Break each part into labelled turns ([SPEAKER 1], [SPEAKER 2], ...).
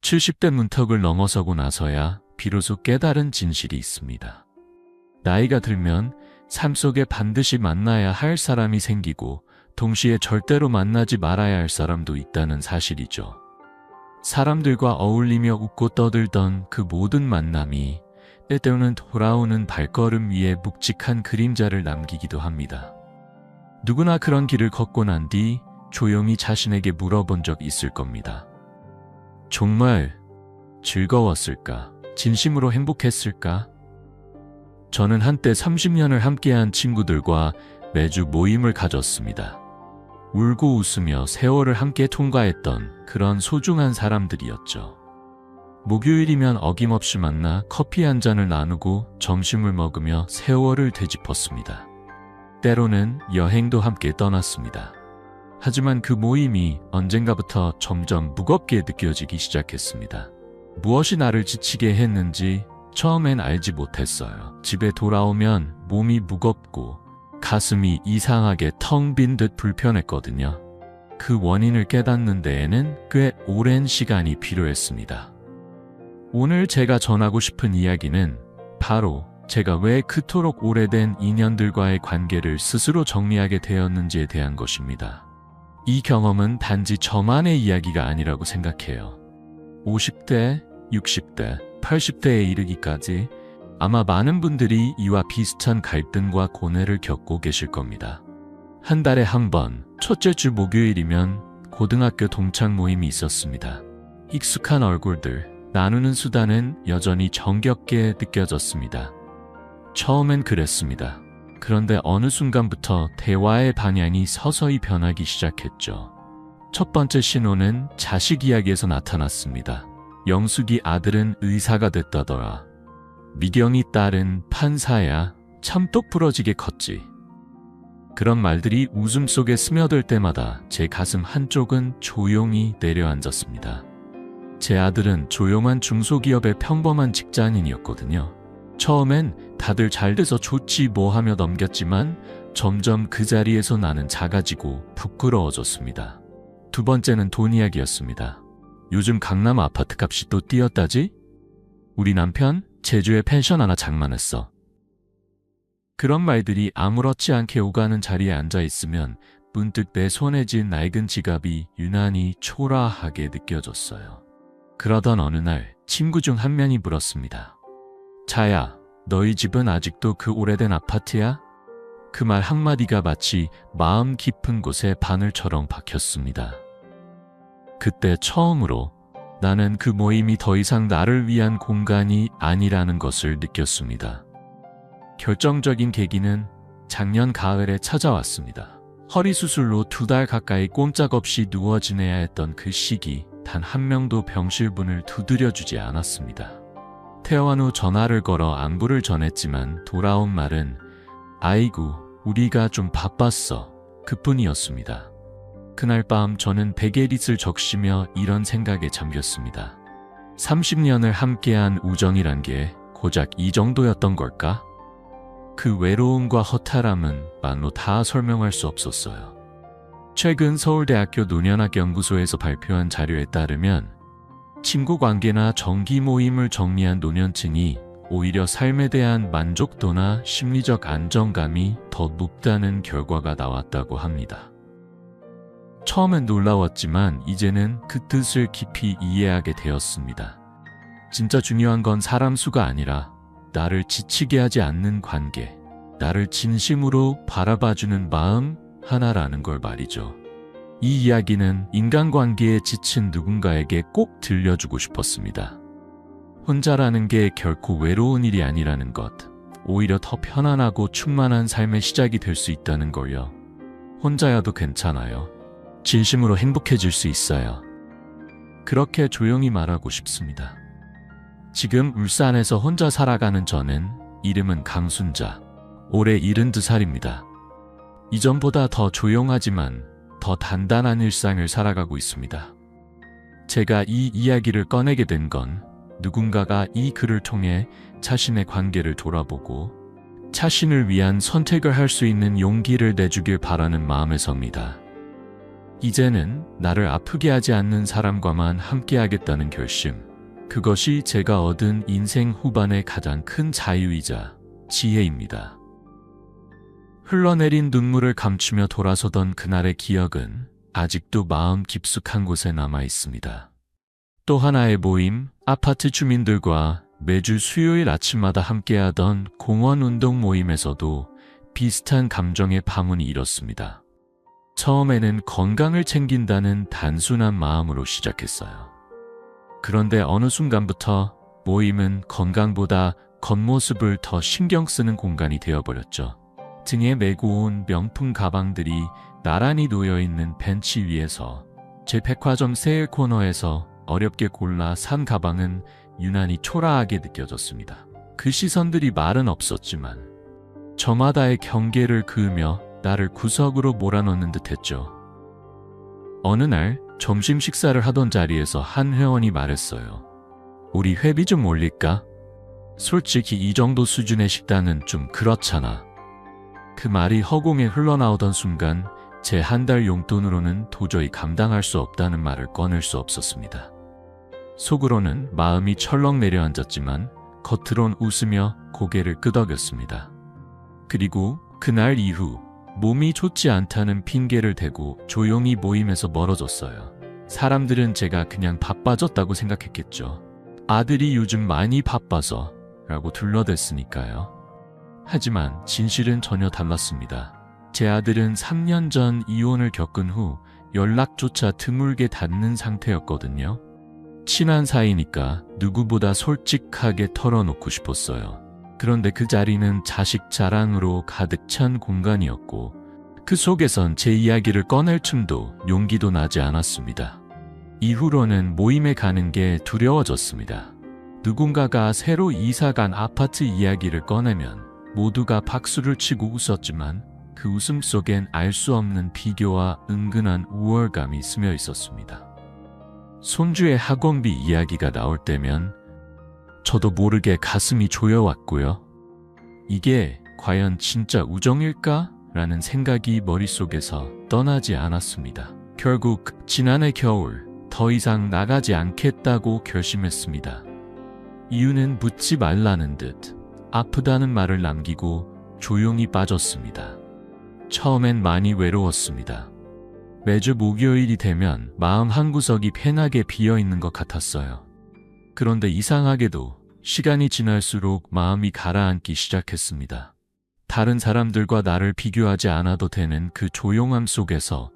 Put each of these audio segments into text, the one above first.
[SPEAKER 1] 70대 문턱을 넘어서고 나서야 비로소 깨달은 진실이 있습니다. 나이가 들면 삶 속에 반드시 만나야 할 사람이 생기고 동시에 절대로 만나지 말아야 할 사람도 있다는 사실이죠. 사람들과 어울리며 웃고 떠들던 그 모든 만남이 때때로는 돌아오는 발걸음 위에 묵직한 그림자를 남기기도 합니다. 누구나 그런 길을 걷고 난 뒤 조용히 자신에게 물어본 적 있을 겁니다. 정말 즐거웠을까? 진심으로 행복했을까? 저는 한때 30년을 함께한 친구들과 매주 모임을 가졌습니다. 울고 웃으며 세월을 함께 통과했던 그런 소중한 사람들이었죠. 목요일이면 어김없이 만나 커피 한 잔을 나누고 점심을 먹으며 세월을 되짚었습니다. 때로는 여행도 함께 떠났습니다. 하지만 그 모임이 언젠가부터 점점 무겁게 느껴지기 시작했습니다. 무엇이 나를 지치게 했는지 처음엔 알지 못했어요. 집에 돌아오면 몸이 무겁고 가슴이 이상하게 텅 빈 듯 불편했거든요. 그 원인을 깨닫는 데에는 꽤 오랜 시간이 필요했습니다. 오늘 제가 전하고 싶은 이야기는 바로 제가 왜 그토록 오래된 인연들과의 관계를 스스로 정리하게 되었는지에 대한 것입니다. 이 경험은 단지 저만의 이야기가 아니라고 생각해요. 50대, 60대, 80대에 이르기까지 아마 많은 분들이 이와 비슷한 갈등과 고뇌를 겪고 계실 겁니다. 한 달에 한 번, 첫째 주 목요일이면 고등학교 동창 모임이 있었습니다. 익숙한 얼굴들, 나누는 수다는 여전히 정겹게 느껴졌습니다. 처음엔 그랬습니다. 그런데 어느 순간부터 대화의 방향이 서서히 변하기 시작했죠. 첫 번째 신호는 자식 이야기에서 나타났습니다. 영숙이 아들은 의사가 됐다더라. 미경이 딸은 판사야. 참 똑부러지게 컸지. 그런 말들이 웃음 속에 스며들 때마다 제 가슴 한쪽은 조용히 내려앉았습니다. 제 아들은 조용한 중소기업의 평범한 직장인이었거든요. 처음엔 다들 잘 돼서 좋지 뭐 하며 넘겼지만 점점 그 자리에서 나는 작아지고 부끄러워졌습니다. 두 번째는 돈 이야기였습니다. 요즘 강남 아파트 값이 또 뛰었다지? 우리 남편 제주에 펜션 하나 장만했어. 그런 말들이 아무렇지 않게 오가는 자리에 앉아있으면 문득 내 손에 쥔 낡은 지갑이 유난히 초라하게 느껴졌어요. 그러던 어느 날 친구 중 한 명이 물었습니다. 자야, 너희 집은 아직도 그 오래된 아파트야? 그 말 한마디가 마치 마음 깊은 곳에 바늘처럼 박혔습니다. 그때 처음으로 나는 그 모임이 더 이상 나를 위한 공간이 아니라는 것을 느꼈습니다. 결정적인 계기는 작년 가을에 찾아왔습니다. 허리 수술로 2달 가까이 꼼짝없이 누워 지내야 했던 그 시기, 단 한 명도 병실문을 두드려주지 않았습니다. 퇴원 후 전화를 걸어 안부를 전했지만 돌아온 말은 아이고, 우리가 좀 바빴어. 그뿐이었습니다. 그날 밤 저는 베개릿을 적시며 이런 생각에 잠겼습니다. 30년을 함께한 우정이란 게 고작 이 정도였던 걸까? 그 외로움과 허탈함은 말로 다 설명할 수 없었어요. 최근 서울대학교 노년학 연구소에서 발표한 자료에 따르면 친구 관계나 정기 모임을 정리한 노년층이 오히려 삶에 대한 만족도나 심리적 안정감이 더 높다는 결과가 나왔다고 합니다. 처음엔 놀라웠지만 이제는 그 뜻을 깊이 이해하게 되었습니다. 진짜 중요한 건 사람 수가 아니라 나를 지치게 하지 않는 관계, 나를 진심으로 바라봐주는 마음 하나라는 걸 말이죠. 이 이야기는 인간관계에 지친 누군가에게 꼭 들려주고 싶었습니다. 혼자라는 게 결코 외로운 일이 아니라는 것, 오히려 더 편안하고 충만한 삶의 시작이 될 수 있다는 걸요. 혼자여도 괜찮아요. 진심으로 행복해질 수 있어요. 그렇게 조용히 말하고 싶습니다. 지금 울산에서 혼자 살아가는 저는 이름은 강순자, 올해 72살입니다. 이전보다 더 조용하지만 더 단단한 일상을 살아가고 있습니다. 제가 이 이야기를 꺼내게 된 건 누군가가 이 글을 통해 자신의 관계를 돌아보고 자신을 위한 선택을 할 수 있는 용기를 내주길 바라는 마음에서입니다. 이제는 나를 아프게 하지 않는 사람과만 함께하겠다는 결심. 그것이 제가 얻은 인생 후반의 가장 큰 자유이자 지혜입니다. 흘러내린 눈물을 감추며 돌아서던 그날의 기억은 아직도 마음 깊숙한 곳에 남아 있습니다. 또 하나의 모임, 아파트 주민들과 매주 수요일 아침마다 함께하던 공원 운동 모임에서도 비슷한 감정의 파문이 일었습니다. 처음에는 건강을 챙긴다는 단순한 마음으로 시작했어요. 그런데 어느 순간부터 모임은 건강보다 겉모습을 더 신경 쓰는 공간이 되어버렸죠. 등에 메고 온 명품 가방들이 나란히 놓여있는 벤치 위에서, 제 백화점 세일 코너에서 어렵게 골라 산 가방은 유난히 초라하게 느껴졌습니다. 그 시선들이 말은 없었지만 저마다의 경계를 그으며 나를 구석으로 몰아넣는 듯했죠. 어느 날 점심 식사를 하던 자리에서 한 회원이 말했어요. 우리 회비 좀 올릴까? 솔직히 이 정도 수준의 식단은 좀 그렇잖아. 그 말이 허공에 흘러나오던 순간 제 한 달 용돈으로는 도저히 감당할 수 없다는 말을 꺼낼 수 없었습니다. 속으로는 마음이 철렁 내려앉았지만 겉으론 웃으며 고개를 끄덕였습니다. 그리고 그날 이후 몸이 좋지 않다는 핑계를 대고 조용히 모임에서 멀어졌어요. 사람들은 제가 그냥 바빠졌다고 생각했겠죠. 아들이 요즘 많이 바빠서 라고 둘러댔으니까요. 하지만 진실은 전혀 달랐습니다. 제 아들은 3년 전 이혼을 겪은 후 연락조차 드물게 닿는 상태였거든요. 친한 사이니까 누구보다 솔직하게 털어놓고 싶었어요. 그런데 그 자리는 자식 자랑으로 가득 찬 공간이었고 그 속에선 제 이야기를 꺼낼 틈도 용기도 나지 않았습니다. 이후로는 모임에 가는 게 두려워졌습니다. 누군가가 새로 이사간 아파트 이야기를 꺼내면 모두가 박수를 치고 웃었지만 그 웃음 속엔 알 수 없는 비교와 은근한 우월감이 스며 있었습니다. 손주의 학원비 이야기가 나올 때면 저도 모르게 가슴이 조여왔고요. 이게 과연 진짜 우정일까? 라는 생각이 머릿속에서 떠나지 않았습니다. 결국 지난해 겨울 더 이상 나가지 않겠다고 결심했습니다. 이유는 묻지 말라는 듯 아프다는 말을 남기고 조용히 빠졌습니다. 처음엔 많이 외로웠습니다. 매주 목요일이 되면 마음 한구석이 패나게 비어있는 것 같았어요. 그런데 이상하게도 시간이 지날수록 마음이 가라앉기 시작했습니다. 다른 사람들과 나를 비교하지 않아도 되는 그 조용함 속에서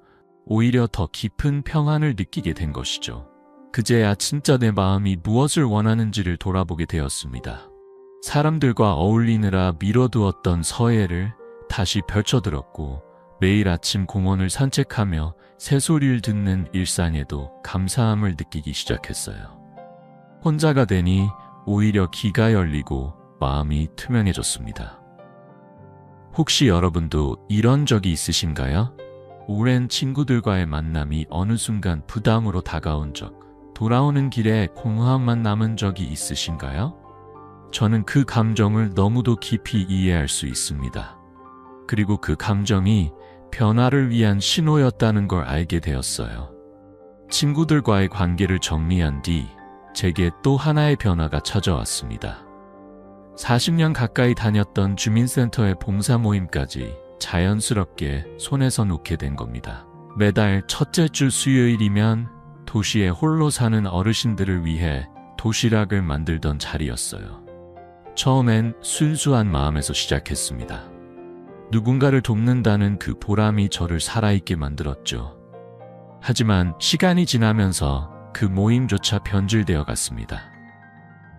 [SPEAKER 1] 오히려 더 깊은 평안을 느끼게 된 것이죠. 그제야 진짜 내 마음이 무엇을 원하는지를 돌아보게 되었습니다. 사람들과 어울리느라 미뤄두었던 서예를 다시 펼쳐들었고 매일 아침 공원을 산책하며 새소리를 듣는 일상에도 감사함을 느끼기 시작했어요. 혼자가 되니 오히려 귀가 열리고 마음이 투명해졌습니다. 혹시 여러분도 이런 적이 있으신가요? 오랜 친구들과의 만남이 어느 순간 부담으로 다가온 적, 돌아오는 길에 공허함만 남은 적이 있으신가요? 저는 그 감정을 너무도 깊이 이해할 수 있습니다. 그리고 그 감정이 변화를 위한 신호였다는 걸 알게 되었어요. 친구들과의 관계를 정리한 뒤 제게 또 하나의 변화가 찾아왔습니다. 40년 가까이 다녔던 주민센터의 봉사 모임까지 자연스럽게 손에서 놓게 된 겁니다. 매달 첫째 주 수요일이면 도시에 홀로 사는 어르신들을 위해 도시락을 만들던 자리였어요. 처음엔 순수한 마음에서 시작했습니다. 누군가를 돕는다는 그 보람이 저를 살아있게 만들었죠. 하지만 시간이 지나면서 그 모임조차 변질되어 갔습니다.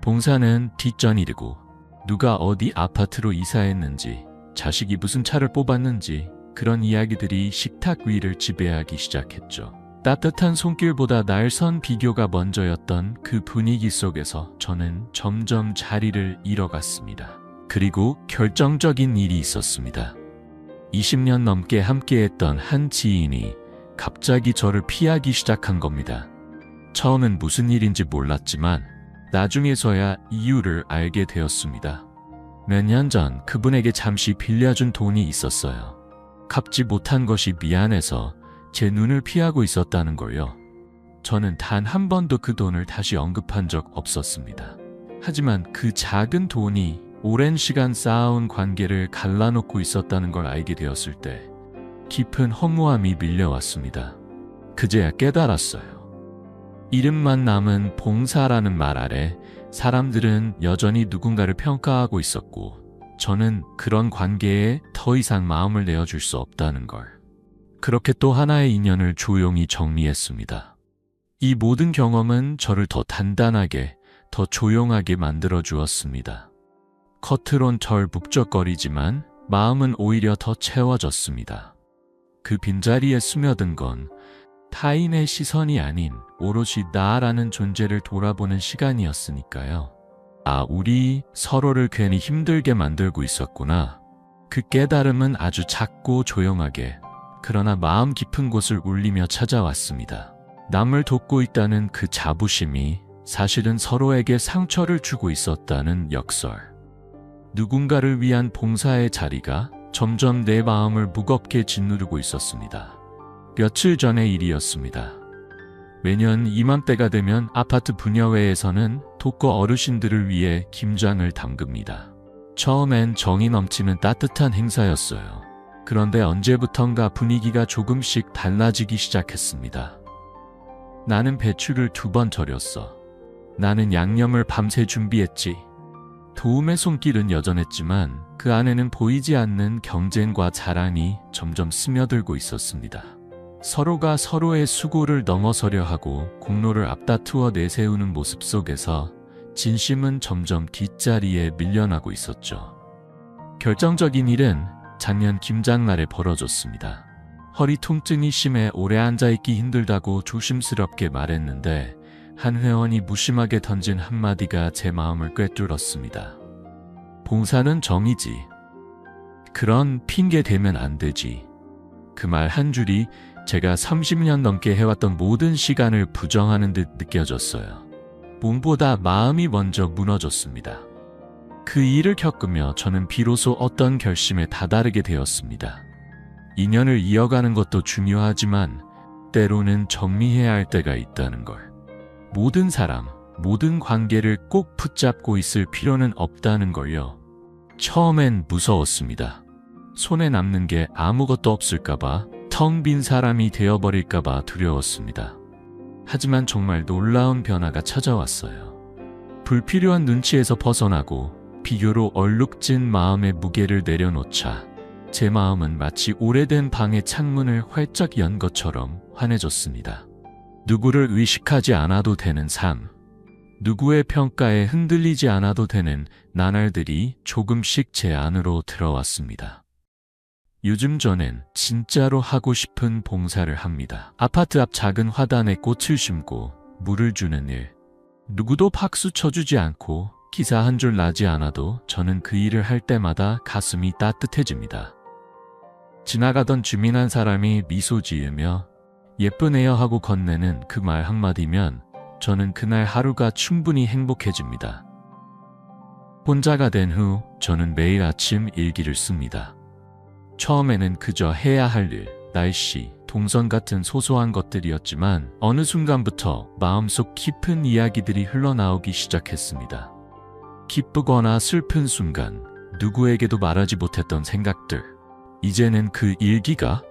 [SPEAKER 1] 봉사는 뒷전이고 누가 어디 아파트로 이사했는지, 자식이 무슨 차를 뽑았는지 그런 이야기들이 식탁 위를 지배하기 시작했죠. 따뜻한 손길보다 날선 비교가 먼저였던 그 분위기 속에서 저는 점점 자리를 잃어갔습니다. 그리고 결정적인 일이 있었습니다. 20년 넘게 함께했던 한 지인이 갑자기 저를 피하기 시작한 겁니다. 처음엔 무슨 일인지 몰랐지만 나중에서야 이유를 알게 되었습니다. 몇 년 전 그분에게 잠시 빌려준 돈이 있었어요. 갚지 못한 것이 미안해서 제 눈을 피하고 있었다는 걸요. 저는 단 한 번도 그 돈을 다시 언급한 적 없었습니다. 하지만 그 작은 돈이 오랜 시간 쌓아온 관계를 갈라놓고 있었다는 걸 알게 되었을 때 깊은 허무함이 밀려왔습니다. 그제야 깨달았어요. 이름만 남은 봉사라는 말 아래 사람들은 여전히 누군가를 평가하고 있었고 저는 그런 관계에 더 이상 마음을 내어줄 수 없다는 걸. 그렇게 또 하나의 인연을 조용히 정리했습니다. 이 모든 경험은 저를 더 단단하게, 더 조용하게 만들어 주었습니다. 겉으론 덜 북적거리지만 마음은 오히려 더 채워졌습니다. 그 빈자리에 스며든 건 타인의 시선이 아닌 오롯이 나라는 존재를 돌아보는 시간이었으니까요. 아, 우리 서로를 괜히 힘들게 만들고 있었구나. 그 깨달음은 아주 작고 조용하게, 그러나 마음 깊은 곳을 울리며 찾아왔습니다. 남을 돕고 있다는 그 자부심이 사실은 서로에게 상처를 주고 있었다는 역설. 누군가를 위한 봉사의 자리가 점점 내 마음을 무겁게 짓누르고 있었습니다. 며칠 전의 일이었습니다. 매년 이맘때가 되면 아파트 분여회에서는 독거 어르신들을 위해 김장을 담급니다. 처음엔 정이 넘치는 따뜻한 행사였어요. 그런데 언제부턴가 분위기가 조금씩 달라지기 시작했습니다. 나는 배추를 2번 절였어. 나는 양념을 밤새 준비했지. 도움의 손길은 여전했지만 그 안에는 보이지 않는 경쟁과 자랑이 점점 스며들고 있었습니다. 서로가 서로의 수고를 넘어서려 하고 공로를 앞다투어 내세우는 모습 속에서 진심은 점점 뒷자리에 밀려나고 있었죠. 결정적인 일은 작년 김장날에 벌어졌습니다. 허리 통증이 심해 오래 앉아있기 힘들다고 조심스럽게 말했는데 한 회원이 무심하게 던진 한마디가 제 마음을 꿰뚫었습니다. 봉사는 정이지. 그런 핑계 대면 안 되지. 그 말 한 줄이 제가 30년 넘게 해왔던 모든 시간을 부정하는 듯 느껴졌어요. 몸보다 마음이 먼저 무너졌습니다. 그 일을 겪으며 저는 비로소 어떤 결심에 다다르게 되었습니다. 인연을 이어가는 것도 중요하지만 때로는 정리해야 할 때가 있다는 걸. 모든 사람, 모든 관계를 꼭 붙잡고 있을 필요는 없다는 걸요. 처음엔 무서웠습니다. 손에 남는 게 아무것도 없을까봐, 텅 빈 사람이 되어버릴까봐 두려웠습니다. 하지만 정말 놀라운 변화가 찾아왔어요. 불필요한 눈치에서 벗어나고 비교로 얼룩진 마음의 무게를 내려놓자 제 마음은 마치 오래된 방의 창문을 활짝 연 것처럼 환해졌습니다. 누구를 의식하지 않아도 되는 삶, 누구의 평가에 흔들리지 않아도 되는 나날들이 조금씩 제 안으로 들어왔습니다. 요즘 저는 진짜로 하고 싶은 봉사를 합니다. 아파트 앞 작은 화단에 꽃을 심고 물을 주는 일. 누구도 박수 쳐주지 않고 기사 한 줄 나지 않아도 저는 그 일을 할 때마다 가슴이 따뜻해집니다. 지나가던 주민 한 사람이 미소 지으며 예쁘네요 하고 건네는 그 말 한마디면 저는 그날 하루가 충분히 행복해집니다. 혼자가 된 후 저는 매일 아침 일기를 씁니다. 처음에는 그저 해야 할 일, 날씨, 동선 같은 소소한 것들이었지만 어느 순간부터 마음속 깊은 이야기들이 흘러나오기 시작했습니다. 기쁘거나 슬픈 순간, 누구에게도 말하지 못했던 생각들. 이제는 그 일기가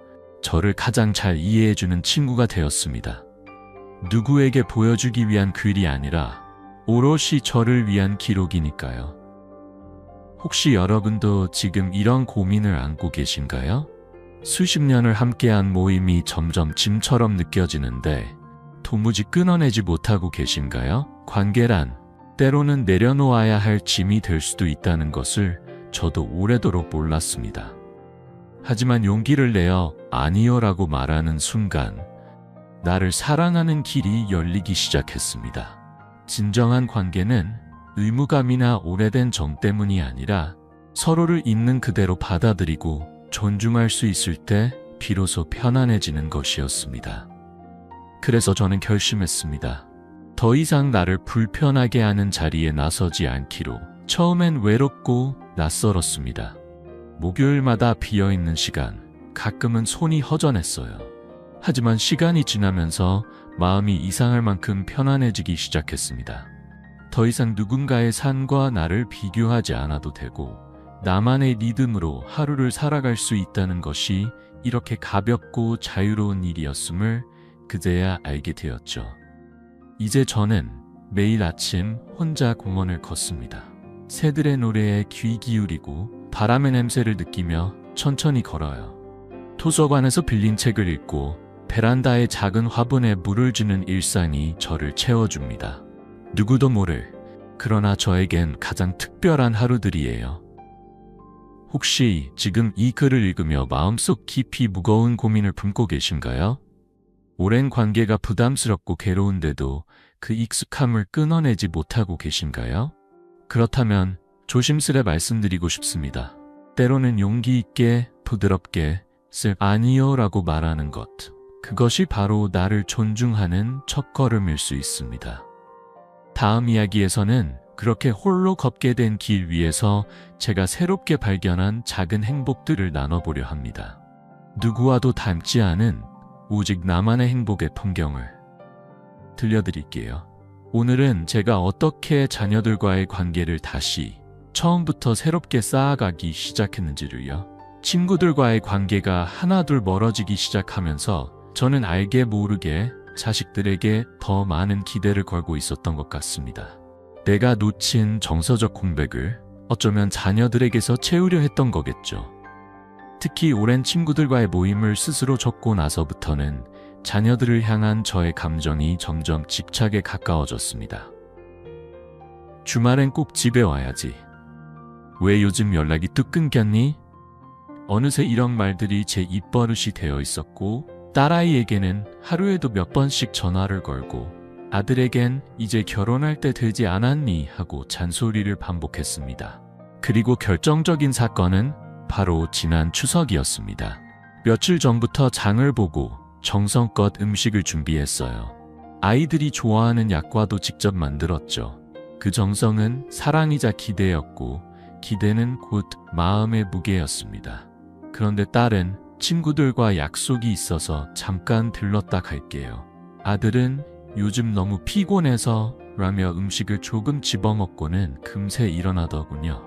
[SPEAKER 1] 저를 가장 잘 이해해주는 친구가 되었습니다. 누구에게 보여주기 위한 글이 아니라 오롯이 저를 위한 기록이니까요. 혹시 여러분도 지금 이런 고민을 안고 계신가요? 수십 년을 함께한 모임이 점점 짐처럼 느껴지는데 도무지 끊어내지 못하고 계신가요? 관계란 때로는 내려놓아야 할 짐이 될 수도 있다는 것을 저도 오래도록 몰랐습니다. 하지만 용기를 내어 아니요라고 말하는 순간 나를 사랑하는 길이 열리기 시작했습니다. 진정한 관계는 의무감이나 오래된 정 때문이 아니라 서로를 있는 그대로 받아들이고 존중할 수 있을 때 비로소 편안해지는 것이었습니다. 그래서 저는 결심했습니다. 더 이상 나를 불편하게 하는 자리에 나서지 않기로. 처음엔 외롭고 낯설었습니다. 목요일마다 비어있는 시간, 가끔은 손이 허전했어요. 하지만 시간이 지나면서 마음이 이상할 만큼 편안해지기 시작했습니다. 더 이상 누군가의 삶과 나를 비교하지 않아도 되고 나만의 리듬으로 하루를 살아갈 수 있다는 것이 이렇게 가볍고 자유로운 일이었음을 그제야 알게 되었죠. 이제 저는 매일 아침 혼자 공원을 걷습니다. 새들의 노래에 귀 기울이고 바람의 냄새를 느끼며 천천히 걸어요. 도서관에서 빌린 책을 읽고 베란다의 작은 화분에 물을 주는 일상이 저를 채워줍니다. 누구도 모를, 그러나 저에겐 가장 특별한 하루들이에요. 혹시 지금 이 글을 읽으며 마음속 깊이 무거운 고민을 품고 계신가요? 오랜 관계가 부담스럽고 괴로운데도 그 익숙함을 끊어내지 못하고 계신가요? 그렇다면 조심스레 말씀드리고 싶습니다. 때로는 용기 있게 부드럽게 아니요 라고 말하는 것, 그것이 바로 나를 존중하는 첫걸음일 수 있습니다. 다음 이야기에서는 그렇게 홀로 걷게 된 길 위에서 제가 새롭게 발견한 작은 행복들을 나눠보려 합니다. 누구와도 닮지 않은 오직 나만의 행복의 풍경을 들려드릴게요. 오늘은 제가 어떻게 자녀들과의 관계를 다시 처음부터 새롭게 쌓아가기 시작했는지를요. 친구들과의 관계가 하나둘 멀어지기 시작하면서 저는 알게 모르게 자식들에게 더 많은 기대를 걸고 있었던 것 같습니다. 내가 놓친 정서적 공백을 어쩌면 자녀들에게서 채우려 했던 거겠죠. 특히 오랜 친구들과의 모임을 스스로 접고 나서부터는 자녀들을 향한 저의 감정이 점점 집착에 가까워졌습니다. 주말엔 꼭 집에 와야지. 왜 요즘 연락이 뚝 끊겼니? 어느새 이런 말들이 제 입버릇이 되어 있었고, 딸아이에게는 하루에도 몇 번씩 전화를 걸고, 아들에겐 이제 결혼할 때 되지 않았니? 하고 잔소리를 반복했습니다. 그리고 결정적인 사건은 바로 지난 추석이었습니다. 며칠 전부터 장을 보고 정성껏 음식을 준비했어요. 아이들이 좋아하는 약과도 직접 만들었죠. 그 정성은 사랑이자 기대였고, 기대는 곧 마음의 무게였습니다. 그런데 딸은 친구들과 약속이 있어서 잠깐 들렀다 갈게요. 아들은 요즘 너무 피곤해서 라며 음식을 조금 집어먹고는 금세 일어나더군요.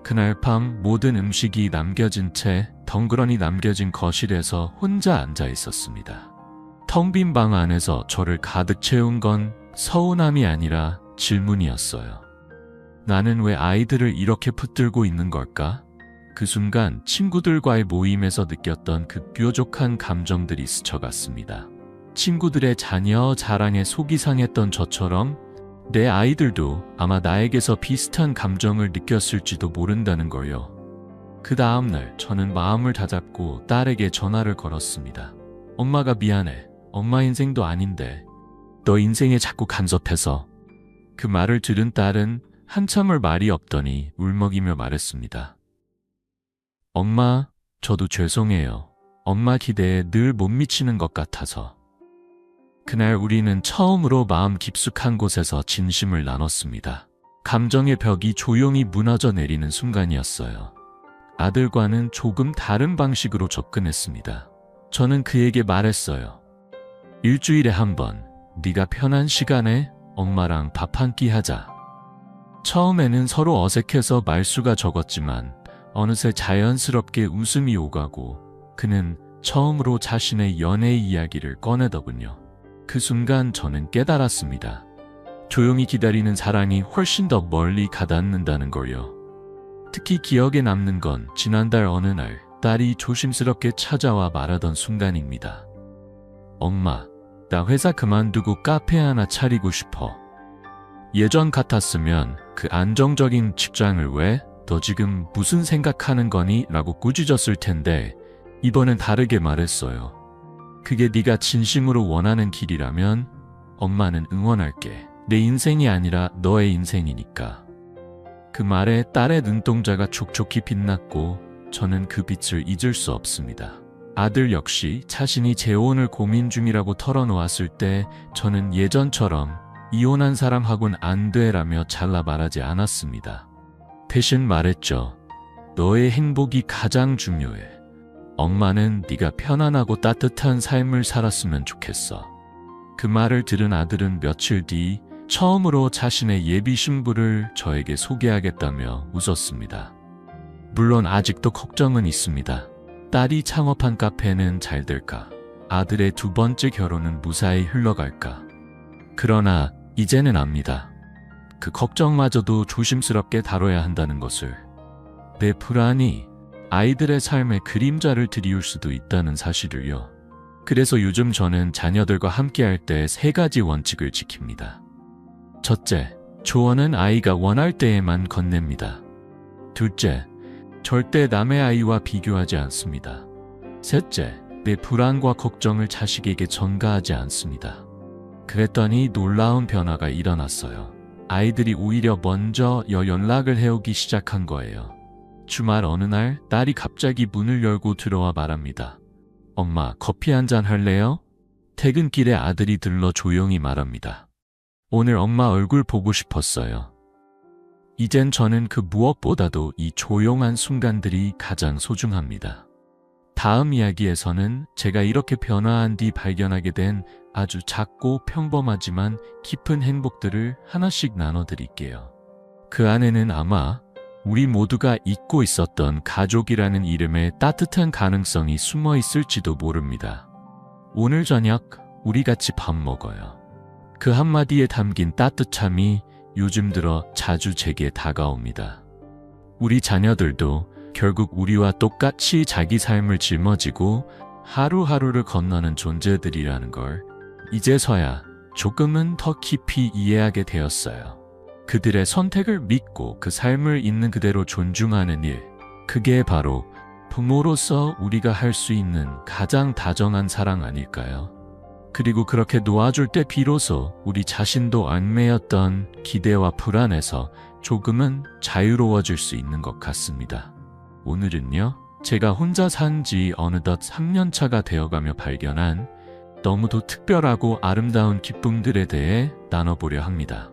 [SPEAKER 1] 그날 밤 모든 음식이 남겨진 채 덩그러니 남겨진 거실에서 혼자 앉아 있었습니다. 텅 빈 방 안에서 저를 가득 채운 건 서운함이 아니라 질문이었어요. 나는 왜 아이들을 이렇게 붙들고 있는 걸까? 그 순간 친구들과의 모임에서 느꼈던 그 뾰족한 감정들이 스쳐갔습니다. 친구들의 자녀 자랑에 속이 상했던 저처럼 내 아이들도 아마 나에게서 비슷한 감정을 느꼈을지도 모른다는 걸요. 그 다음날 저는 마음을 다잡고 딸에게 전화를 걸었습니다. 엄마가 미안해. 엄마 인생도 아닌데 너 인생에 자꾸 간섭해서. 그 말을 들은 딸은 한참을 말이 없더니 울먹이며 말했습니다. 엄마, 저도 죄송해요. 엄마 기대에 늘 못 미치는 것 같아서. 그날 우리는 처음으로 마음 깊숙한 곳에서 진심을 나눴습니다. 감정의 벽이 조용히 무너져 내리는 순간이었어요. 아들과는 조금 다른 방식으로 접근했습니다. 저는 그에게 말했어요. 일주일에 한 번, 네가 편한 시간에 엄마랑 밥 한 끼 하자. 처음에는 서로 어색해서 말수가 적었지만 어느새 자연스럽게 웃음이 오가고 그는 처음으로 자신의 연애 이야기를 꺼내더군요. 그 순간 저는 깨달았습니다. 조용히 기다리는 사랑이 훨씬 더 멀리 가닿는다는 걸요. 특히 기억에 남는 건 지난달 어느 날 딸이 조심스럽게 찾아와 말하던 순간입니다. 엄마, 나 회사 그만두고 카페 하나 차리고 싶어. 예전 같았으면 그 안정적인 직장을 왜? 너 지금 무슨 생각하는 거니? 라고 꾸짖었을 텐데 이번엔 다르게 말했어요. 그게 네가 진심으로 원하는 길이라면 엄마는 응원할게. 내 인생이 아니라 너의 인생이니까. 그 말에 딸의 눈동자가 촉촉히 빛났고 저는 그 빛을 잊을 수 없습니다. 아들 역시 자신이 재혼을 고민 중이라고 털어놓았을 때 저는 예전처럼 이혼한 사람하고는 안 돼라며 잘라 말하지 않았습니다. 대신 말했죠. 너의 행복이 가장 중요해. 엄마는 네가 편안하고 따뜻한 삶을 살았으면 좋겠어. 그 말을 들은 아들은 며칠 뒤 처음으로 자신의 예비 신부를 저에게 소개하겠다며 웃었습니다. 물론 아직도 걱정은 있습니다. 딸이 창업한 카페는 잘 될까? 아들의 두 번째 결혼은 무사히 흘러갈까? 그러나 이제는 압니다. 그 걱정마저도 조심스럽게 다뤄야 한다는 것을. 내 불안이 아이들의 삶에 그림자를 들이울 수도 있다는 사실을요. 그래서 요즘 저는 자녀들과 함께할 때 3가지 원칙을 지킵니다. 첫째, 조언은 아이가 원할 때에만 건넵니다. 둘째, 절대 남의 아이와 비교하지 않습니다. 셋째, 내 불안과 걱정을 자식에게 전가하지 않습니다. 그랬더니 놀라운 변화가 일어났어요. 아이들이 오히려 먼저 연락을 해오기 시작한 거예요. 주말 어느 날 딸이 갑자기 문을 열고 들어와 말합니다. 엄마, 커피 한잔 할래요? 퇴근길에 아들이 들러 조용히 말합니다. 오늘 엄마 얼굴 보고 싶었어요. 이젠 저는 그 무엇보다도 이 조용한 순간들이 가장 소중합니다. 다음 이야기에서는 제가 이렇게 변화한 뒤 발견하게 된 아주 작고 평범하지만 깊은 행복들을 하나씩 나눠드릴게요. 그 안에는 아마 우리 모두가 잊고 있었던 가족이라는 이름의 따뜻한 가능성이 숨어 있을지도 모릅니다. 오늘 저녁 우리 같이 밥 먹어요. 그 한마디에 담긴 따뜻함이 요즘 들어 자주 제게 다가옵니다. 우리 자녀들도 결국 우리와 똑같이 자기 삶을 짊어지고 하루하루를 건너는 존재들이라는 걸 이제서야 조금은 더 깊이 이해하게 되었어요. 그들의 선택을 믿고 그 삶을 있는 그대로 존중하는 일, 그게 바로 부모로서 우리가 할 수 있는 가장 다정한 사랑 아닐까요? 그리고 그렇게 놓아줄 때 비로소 우리 자신도 얽매였던 기대와 불안에서 조금은 자유로워질 수 있는 것 같습니다. 오늘은요, 제가 혼자 산 지 어느덧 3년차가 되어가며 발견한 너무도 특별하고 아름다운 기쁨들에 대해 나눠보려 합니다.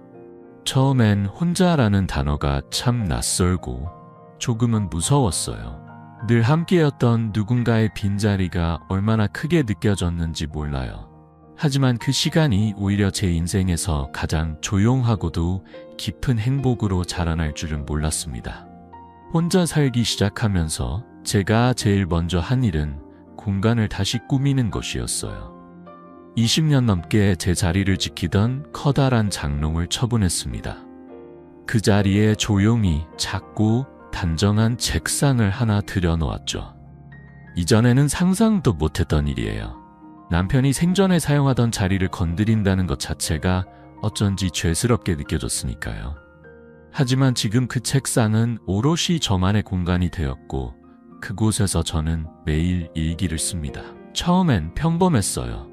[SPEAKER 1] 처음엔 혼자라는 단어가 참 낯설고 조금은 무서웠어요. 늘 함께였던 누군가의 빈자리가 얼마나 크게 느껴졌는지 몰라요. 하지만 그 시간이 오히려 제 인생에서 가장 조용하고도 깊은 행복으로 자라날 줄은 몰랐습니다. 혼자 살기 시작하면서 제가 제일 먼저 한 일은 공간을 다시 꾸미는 것이었어요. 20년 넘게 제 자리를 지키던 커다란 장롱을 처분했습니다. 그 자리에 조용히 작고 단정한 책상을 하나 들여놓았죠. 이전에는 상상도 못했던 일이에요. 남편이 생전에 사용하던 자리를 건드린다는 것 자체가 어쩐지 죄스럽게 느껴졌으니까요. 하지만 지금 그 책상은 오롯이 저만의 공간이 되었고 그곳에서 저는 매일 일기를 씁니다. 처음엔 평범했어요.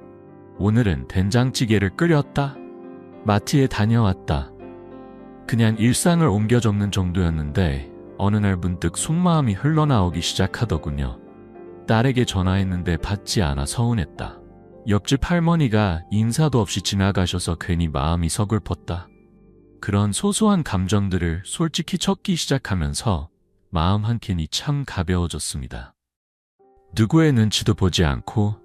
[SPEAKER 1] 오늘은 된장찌개를 끓였다. 마트에 다녀왔다. 그냥 일상을 옮겨 적는 정도였는데 어느 날 문득 속마음이 흘러나오기 시작하더군요. 딸에게 전화했는데 받지 않아 서운했다. 옆집 할머니가 인사도 없이 지나가셔서 괜히 마음이 서글펐다. 그런 소소한 감정들을 솔직히 적기 시작하면서 마음 한켠이 참 가벼워졌습니다. 누구의 눈치도 보지 않고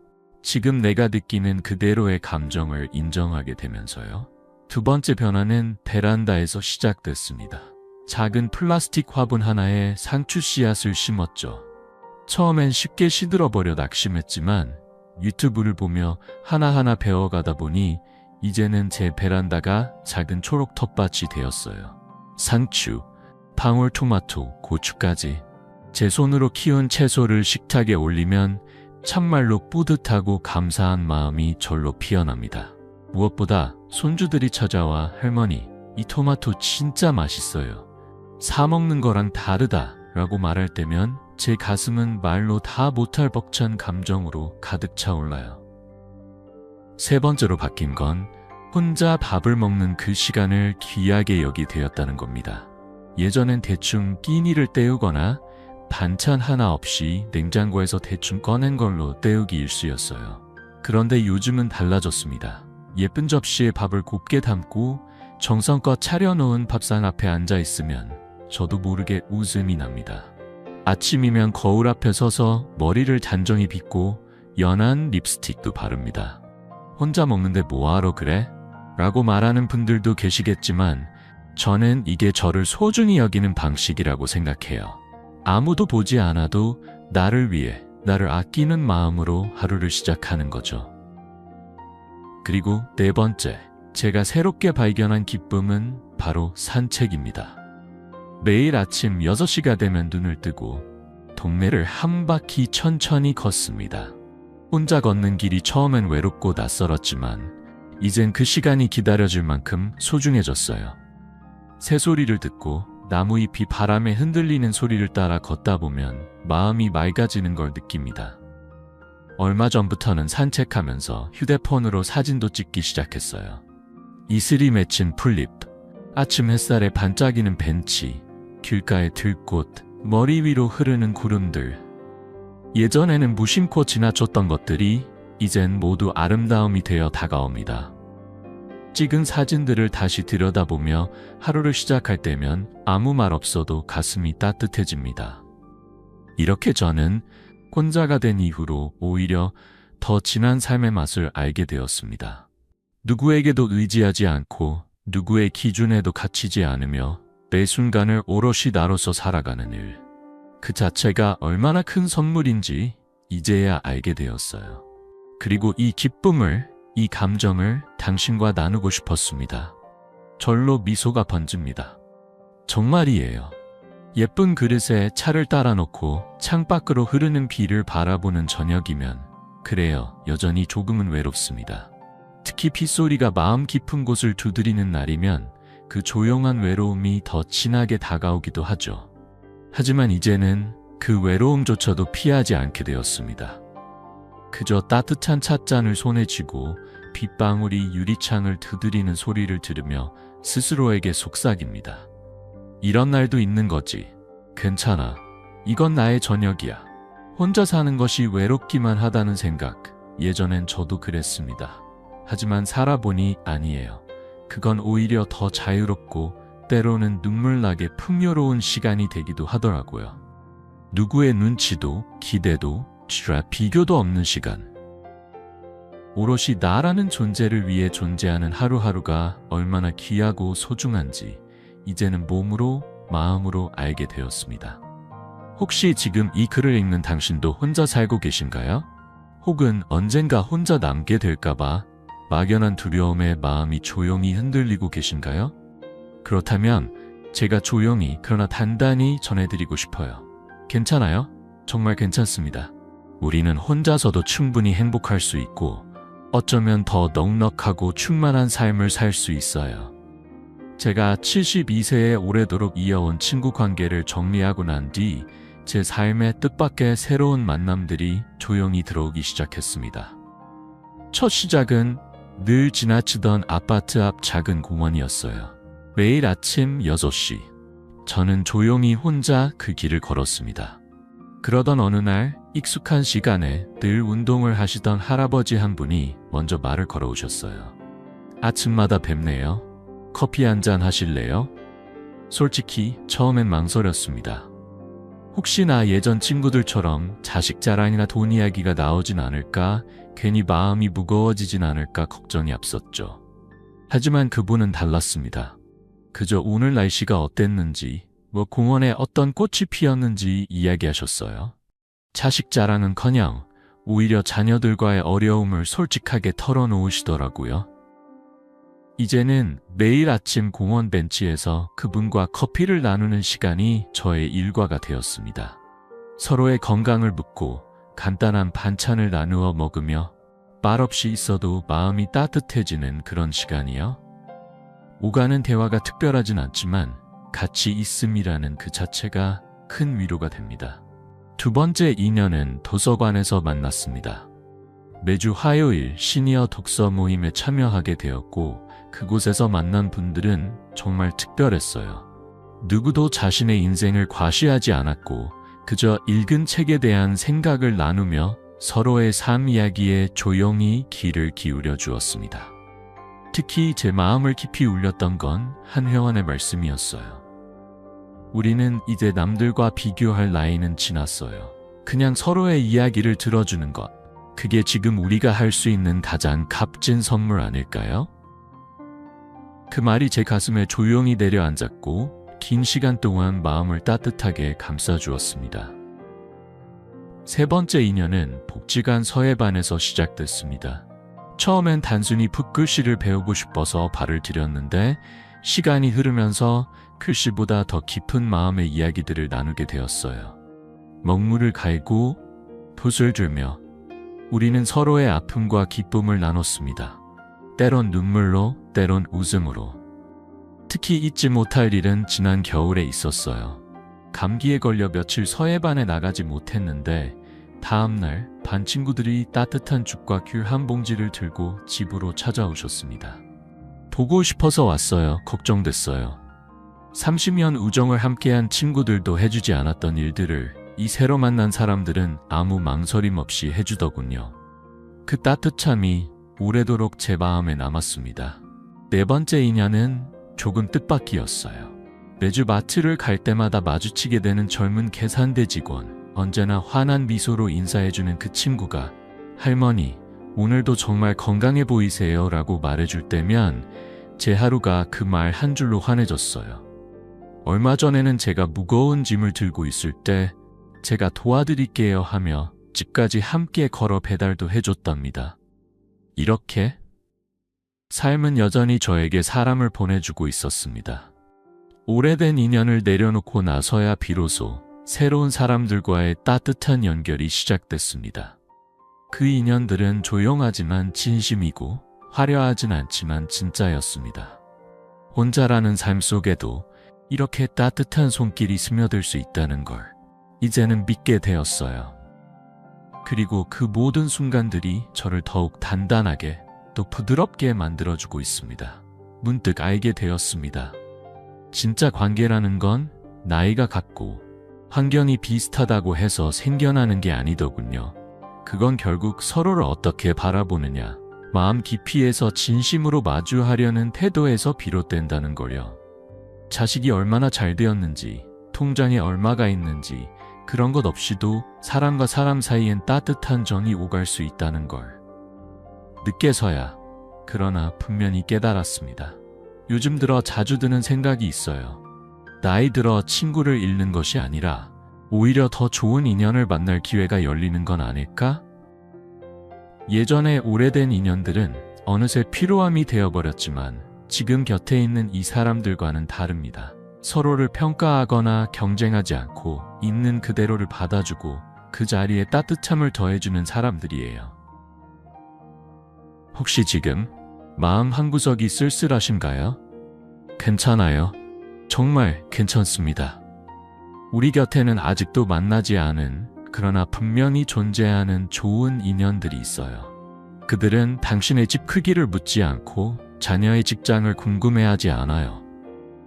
[SPEAKER 1] 지금 내가 느끼는 그대로의 감정을 인정하게 되면서요. 두 번째 변화는 베란다에서 시작됐습니다. 작은 플라스틱 화분 하나에 상추 씨앗을 심었죠. 처음엔 쉽게 시들어버려 낙심했지만 유튜브를 보며 하나하나 배워가다 보니 이제는 제 베란다가 작은 초록 텃밭이 되었어요. 상추, 방울토마토, 고추까지 제 손으로 키운 채소를 식탁에 올리면 참말로 뿌듯하고 감사한 마음이 절로 피어납니다. 무엇보다 손주들이 찾아와 할머니, 이 토마토 진짜 맛있어요. 사 먹는 거랑 다르다 라고 말할 때면 제 가슴은 말로 다 못할 벅찬 감정으로 가득 차올라요. 세 번째로 바뀐 건 혼자 밥을 먹는 그 시간을 귀하게 여기 되었다는 겁니다. 예전엔 대충 끼니를 때우거나 반찬 하나 없이 냉장고에서 대충 꺼낸 걸로 때우기 일쑤였어요. 그런데 요즘은 달라졌습니다. 예쁜 접시에 밥을 곱게 담고 정성껏 차려놓은 밥상 앞에 앉아 있으면 저도 모르게 웃음이 납니다. 아침이면 거울 앞에 서서 머리를 단정히 빗고 연한 립스틱도 바릅니다. 혼자 먹는데 뭐하러 그래? 라고 말하는 분들도 계시겠지만 저는 이게 저를 소중히 여기는 방식이라고 생각해요. 아무도 보지 않아도 나를 위해, 나를 아끼는 마음으로 하루를 시작하는 거죠. 그리고 네 번째, 제가 새롭게 발견한 기쁨은 바로 산책입니다. 매일 아침 6시가 되면 눈을 뜨고 동네를 한 바퀴 천천히 걷습니다. 혼자 걷는 길이 처음엔 외롭고 낯설었지만 이젠 그 시간이 기다려질 만큼 소중해졌어요. 새소리를 듣고 나무잎이 바람에 흔들리는 소리를 따라 걷다 보면 마음이 맑아지는 걸 느낍니다. 얼마 전부터는 산책하면서 휴대폰으로 사진도 찍기 시작했어요. 이슬이 맺힌 풀잎, 아침 햇살에 반짝이는 벤치, 길가의 들꽃, 머리 위로 흐르는 구름들. 예전에는 무심코 지나쳤던 것들이 이젠 모두 아름다움이 되어 다가옵니다. 찍은 사진들을 다시 들여다보며 하루를 시작할 때면 아무 말 없어도 가슴이 따뜻해집니다. 이렇게 저는 혼자가 된 이후로 오히려 더 진한 삶의 맛을 알게 되었습니다. 누구에게도 의지하지 않고 누구의 기준에도 갇히지 않으며 매 순간을 오롯이 나로서 살아가는 일. 그 자체가 얼마나 큰 선물인지 이제야 알게 되었어요. 그리고 이 기쁨을, 이 감정을 당신과 나누고 싶었습니다. 절로 미소가 번집니다. 정말이에요. 예쁜 그릇에 차를 따라 놓고 창밖으로 흐르는 비를 바라보는 저녁이면 그래요, 여전히 조금은 외롭습니다. 특히 빗소리가 마음 깊은 곳을 두드리는 날이면 그 조용한 외로움이 더 진하게 다가오기도 하죠. 하지만 이제는 그 외로움조차도 피하지 않게 되었습니다. 그저 따뜻한 찻잔을 손에 쥐고 빗방울이 유리창을 두드리는 소리를 들으며 스스로에게 속삭입니다. 이런 날도 있는 거지. 괜찮아. 이건 나의 저녁이야. 혼자 사는 것이 외롭기만 하다는 생각. 예전엔 저도 그랬습니다. 하지만 살아보니 아니에요. 그건 오히려 더 자유롭고 때로는 눈물나게 풍요로운 시간이 되기도 하더라고요. 누구의 눈치도 기대도 비교도 없는 시간. 오롯이 나라는 존재를 위해 존재하는 하루하루가 얼마나 귀하고 소중한지 이제는 몸으로 마음으로 알게 되었습니다. 혹시 지금 이 글을 읽는 당신도 혼자 살고 계신가요? 혹은 언젠가 혼자 남게 될까봐 막연한 두려움에 마음이 조용히 흔들리고 계신가요? 그렇다면 제가 조용히 그러나 단단히 전해드리고 싶어요. 괜찮아요? 정말 괜찮습니다. 우리는 혼자서도 충분히 행복할 수 있고 어쩌면 더 넉넉하고 충만한 삶을 살 수 있어요. 제가 72세에 오래도록 이어온 친구 관계를 정리하고 난 뒤 제 삶의 뜻밖의 새로운 만남들이 조용히 들어오기 시작했습니다. 첫 시작은 늘 지나치던 아파트 앞 작은 공원이었어요. 매일 아침 6시, 저는 조용히 혼자 그 길을 걸었습니다. 그러던 어느 날 익숙한 시간에 늘 운동을 하시던 할아버지 한 분이 먼저 말을 걸어오셨어요. 아침마다 뵙네요. 커피 한잔 하실래요? 솔직히 처음엔 망설였습니다. 혹시나 예전 친구들처럼 자식 자랑이나 돈 이야기가 나오진 않을까, 괜히 마음이 무거워지진 않을까 걱정이 앞섰죠. 하지만 그분은 달랐습니다. 그저 오늘 날씨가 어땠는지, 공원에 어떤 꽃이 피었는지 이야기하셨어요. 자식 자랑은커녕 오히려 자녀들과의 어려움을 솔직하게 털어놓으시더라고요. 이제는 매일 아침 공원 벤치에서 그분과 커피를 나누는 시간이 저의 일과가 되었습니다. 서로의 건강을 묻고 간단한 반찬을 나누어 먹으며 말없이 있어도 마음이 따뜻해지는 그런 시간이요. 오가는 대화가 특별하진 않지만 같이 있음이라는 그 자체가 큰 위로가 됩니다. 두 번째 인연은 도서관에서 만났습니다. 매주 화요일 시니어 독서 모임에 참여하게 되었고 그곳에서 만난 분들은 정말 특별했어요. 누구도 자신의 인생을 과시하지 않았고 그저 읽은 책에 대한 생각을 나누며 서로의 삶 이야기에 조용히 귀를 기울여 주었습니다. 특히 제 마음을 깊이 울렸던 건 한 회원의 말씀이었어요. 우리는 이제 남들과 비교할 나이는 지났어요. 그냥 서로의 이야기를 들어주는 것. 그게 지금 우리가 할 수 있는 가장 값진 선물 아닐까요? 그 말이 제 가슴에 조용히 내려앉았고 긴 시간 동안 마음을 따뜻하게 감싸주었습니다. 세 번째 인연은 복지관 서예반에서 시작됐습니다. 처음엔 단순히 붓글씨를 배우고 싶어서 발을 들였는데 시간이 흐르면서 글씨보다 더 깊은 마음의 이야기들을 나누게 되었어요. 먹물을 갈고 붓을 들며 우리는 서로의 아픔과 기쁨을 나눴습니다. 때론 눈물로, 때론 웃음으로. 특히 잊지 못할 일은 지난 겨울에 있었어요. 감기에 걸려 며칠 서예반에 나가지 못했는데 다음날 반 친구들이 따뜻한 죽과 귤 한 봉지를 들고 집으로 찾아오셨습니다. 보고 싶어서 왔어요. 걱정됐어요. 30년 우정을 함께한 친구들도 해주지 않았던 일들을 이 새로 만난 사람들은 아무 망설임 없이 해주더군요. 그 따뜻함이 오래도록 제 마음에 남았습니다. 네 번째 인연은 조금 뜻밖이었어요. 매주 마트를 갈 때마다 마주치게 되는 젊은 계산대 직원, 언제나 환한 미소로 인사해주는 그 친구가 할머니, 오늘도 정말 건강해 보이세요 라고 말해줄 때면 제 하루가 그 말 한 줄로 환해졌어요. 얼마 전에는 제가 무거운 짐을 들고 있을 때 제가 도와드릴게요 하며 집까지 함께 걸어 배달도 해줬답니다. 이렇게 삶은 여전히 저에게 사람을 보내주고 있었습니다. 오래된 인연을 내려놓고 나서야 비로소 새로운 사람들과의 따뜻한 연결이 시작됐습니다. 그 인연들은 조용하지만 진심이고 화려하진 않지만 진짜였습니다. 혼자라는 삶 속에도 이렇게 따뜻한 손길이 스며들 수 있다는 걸 이제는 믿게 되었어요. 그리고 그 모든 순간들이 저를 더욱 단단하게 또 부드럽게 만들어주고 있습니다. 문득 알게 되었습니다. 진짜 관계라는 건 나이가 같고 환경이 비슷하다고 해서 생겨나는 게 아니더군요. 그건 결국 서로를 어떻게 바라보느냐, 마음 깊이에서 진심으로 마주하려는 태도에서 비롯된다는 걸요. 자식이 얼마나 잘 되었는지, 통장에 얼마가 있는지 그런 것 없이도 사람과 사람 사이엔 따뜻한 정이 오갈 수 있다는 걸. 늦게서야 그러나 분명히 깨달았습니다. 요즘 들어 자주 드는 생각이 있어요. 나이 들어 친구를 잃는 것이 아니라 오히려 더 좋은 인연을 만날 기회가 열리는 건 아닐까? 예전에 오래된 인연들은 어느새 피로함이 되어버렸지만 지금 곁에 있는 이 사람들과는 다릅니다. 서로를 평가하거나 경쟁하지 않고 있는 그대로를 받아주고 그 자리에 따뜻함을 더해주는 사람들이에요. 혹시 지금 마음 한구석이 쓸쓸하신가요? 괜찮아요. 정말 괜찮습니다. 우리 곁에는 아직도 만나지 않은 그러나 분명히 존재하는 좋은 인연들이 있어요. 그들은 당신의 집 크기를 묻지 않고 자녀의 직장을 궁금해하지 않아요.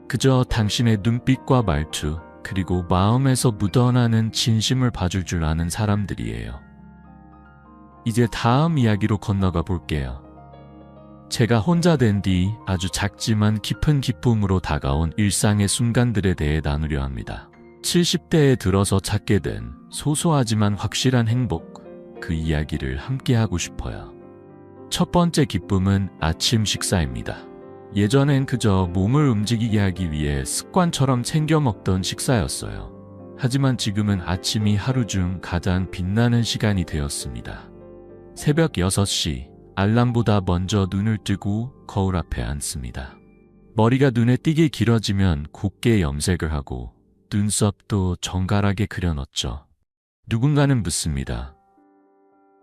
[SPEAKER 1] 그저 당신의 눈빛과 말투 그리고 마음에서 묻어나는 진심을 봐줄 줄 아는 사람들이에요. 이제 다음 이야기로 건너가 볼게요. 제가 혼자 된 뒤 아주 작지만 깊은 기쁨으로 다가온 일상의 순간들에 대해 나누려 합니다. 70대에 들어서 찾게 된 소소하지만 확실한 행복, 그 이야기를 함께 하고 싶어요. 첫 번째 기쁨은 아침 식사입니다. 예전엔 그저 몸을 움직이게 하기 위해 습관처럼 챙겨 먹던 식사였어요. 하지만 지금은 아침이 하루 중 가장 빛나는 시간이 되었습니다. 새벽 6시, 알람보다 먼저 눈을 뜨고 거울 앞에 앉습니다. 머리가 눈에 띄게 길어지면 곱게 염색을 하고 눈썹도 정갈하게 그려넣죠. 누군가는 묻습니다.